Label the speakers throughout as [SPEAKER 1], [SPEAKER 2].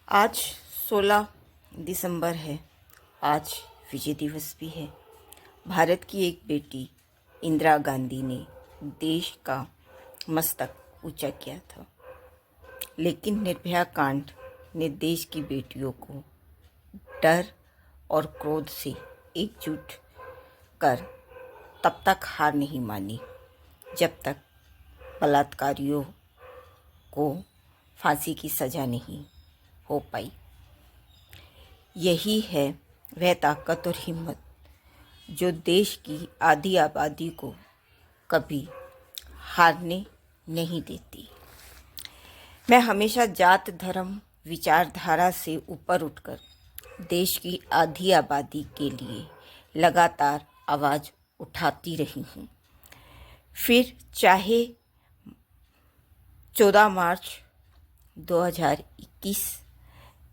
[SPEAKER 1] आज 16 दिसंबर है। आज विजय दिवस भी है। भारत की एक बेटी इंदिरा गांधी ने देश का मस्तक ऊंचा किया था, लेकिन निर्भया कांड ने देश की बेटियों को डर और क्रोध से एकजुट कर तब तक हार नहीं मानी जब तक बलात्कारियों को फांसी की सज़ा नहीं हो पाई। यही है वह ताकत और हिम्मत जो देश की आधी आबादी को कभी हारने नहीं देती। मैं हमेशा जात धर्म विचारधारा से ऊपर उठकर देश की आधी आबादी के लिए लगातार आवाज़ उठाती रही हूँ। फिर चाहे 14 मार्च 2021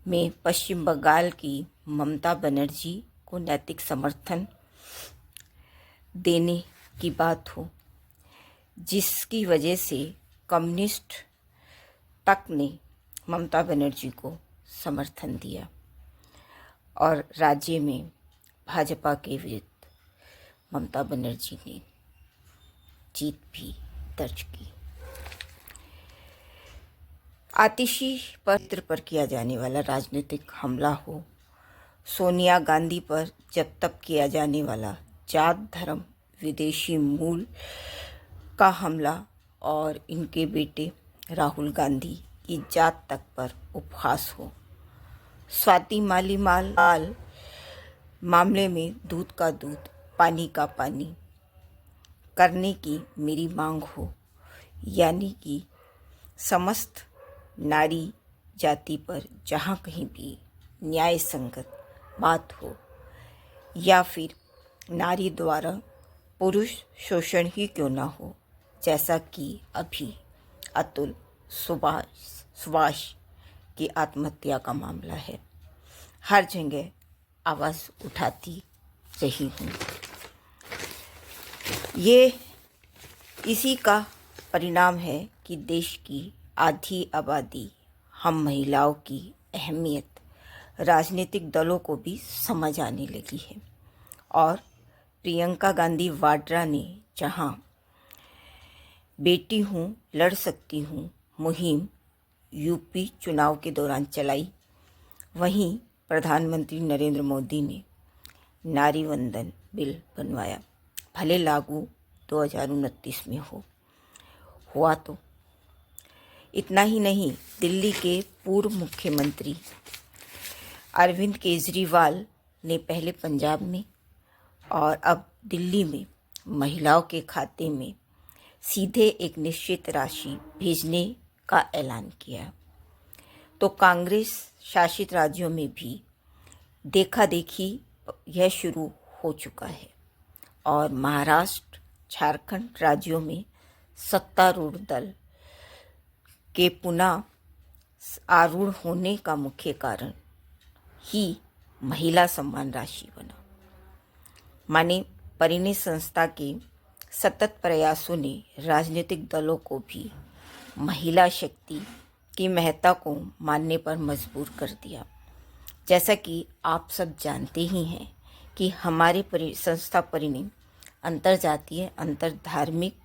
[SPEAKER 1] में पश्चिम बंगाल की ममता बनर्जी को नैतिक समर्थन देने की बात हो, जिसकी वजह से कम्युनिस्ट तक ने ममता बनर्जी को समर्थन दिया और राज्य में भाजपा के विरुद्ध ममता बनर्जी ने जीत भी दर्ज की। आतिशी पत्र पर किया जाने वाला राजनीतिक हमला हो, सोनिया गांधी पर जब तक किया जाने वाला जात धर्म विदेशी मूल का हमला और इनके बेटे राहुल गांधी की जात तक पर उपहास हो, स्वाति मालीवाल मामले में दूध का दूध पानी का पानी करने की मेरी मांग हो, यानी कि समस्त नारी जाति पर जहाँ कहीं भी न्याय संगत बात हो, या फिर नारी द्वारा पुरुष शोषण ही क्यों ना हो, जैसा कि अभी अतुल सुभाष की आत्महत्या का मामला है, हर जगह आवाज़ उठाती रही हूँ। ये इसी का परिणाम है कि देश की आधी आबादी हम महिलाओं की अहमियत राजनीतिक दलों को भी समझ आने लगी है और प्रियंका गांधी वाड्रा ने जहां बेटी हूं लड़ सकती हूं मुहिम यूपी चुनाव के दौरान चलाई, वहीं प्रधानमंत्री नरेंद्र मोदी ने नारी वंदन बिल बनवाया। भले लागू 2029 में हुआ तो इतना ही नहीं, दिल्ली के पूर्व मुख्यमंत्री अरविंद केजरीवाल ने पहले पंजाब में और अब दिल्ली में महिलाओं के खाते में सीधे एक निश्चित राशि भेजने का ऐलान किया। तो कांग्रेस शासित राज्यों में भी देखा देखी यह शुरू हो चुका है और महाराष्ट्र झारखंड राज्यों में सत्तारूढ़ दल के पुनः आरूढ़ होने का मुख्य कारण ही महिला सम्मान राशि बना। माने परिणय संस्था के सतत प्रयासों ने राजनीतिक दलों को भी महिला शक्ति की महत्ता को मानने पर मजबूर कर दिया। जैसा कि आप सब जानते ही हैं कि हमारे संस्था परिणय अंतरजातीय अंतर धार्मिक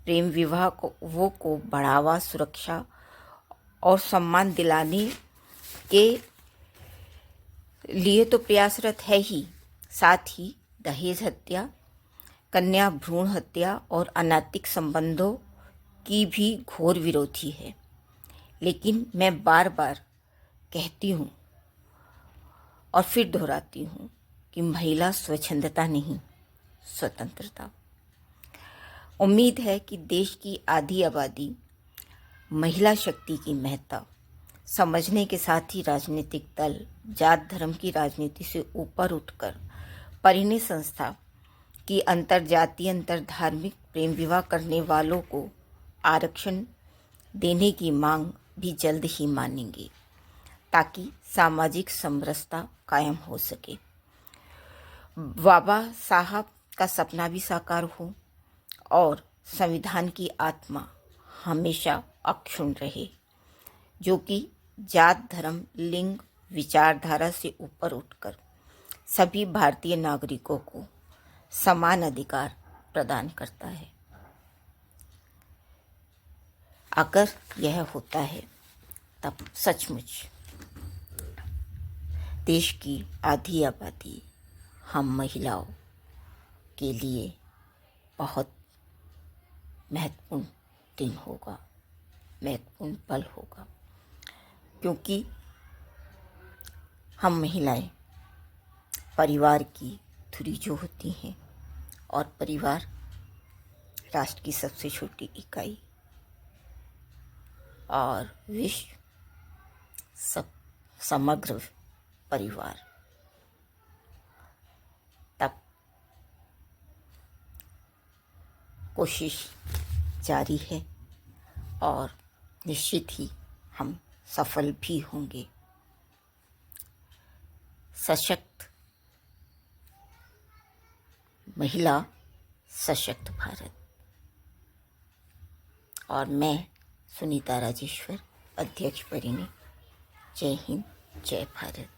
[SPEAKER 1] प्रेम विवाह को बढ़ावा, सुरक्षा और सम्मान दिलाने के लिए तो प्रयासरत है ही, साथ ही दहेज हत्या, कन्या भ्रूण हत्या और अनैतिक संबंधों की भी घोर विरोधी है। लेकिन मैं बार बार कहती हूँ और फिर दोहराती हूँ कि महिला स्वच्छंदता नहीं, स्वतंत्रता। उम्मीद है कि देश की आधी आबादी महिला शक्ति की महत्ता समझने के साथ ही राजनीतिक दल जात धर्म की राजनीति से ऊपर उठकर परिणय संस्था की अंतरजातीय अंतर धार्मिक प्रेम विवाह करने वालों को आरक्षण देने की मांग भी जल्द ही मानेंगे, ताकि सामाजिक समरसता कायम हो सके, बाबा साहब का सपना भी साकार हो और संविधान की आत्मा हमेशा अक्षुण्ण रहे, जो कि जात, धर्म, लिंग, विचारधारा से ऊपर उठकर सभी भारतीय नागरिकों को समान अधिकार प्रदान करता है। अगर यह होता है तब सचमुच देश की आधी आबादी हम महिलाओं के लिए बहुत महत्वपूर्ण दिन होगा, महत्वपूर्ण पल होगा, क्योंकि हम महिलाएं परिवार की धुरी जो होती हैं, और परिवार राष्ट्र की सबसे छोटी इकाई और विश्व समग्र परिवार। तब कोशिश जारी है और निश्चित ही हम सफल भी होंगे। सशक्त महिला, सशक्त भारत। और मैं सुनीता राजेश्वर, अध्यक्ष परिणी। जय हिंद, जय भारत।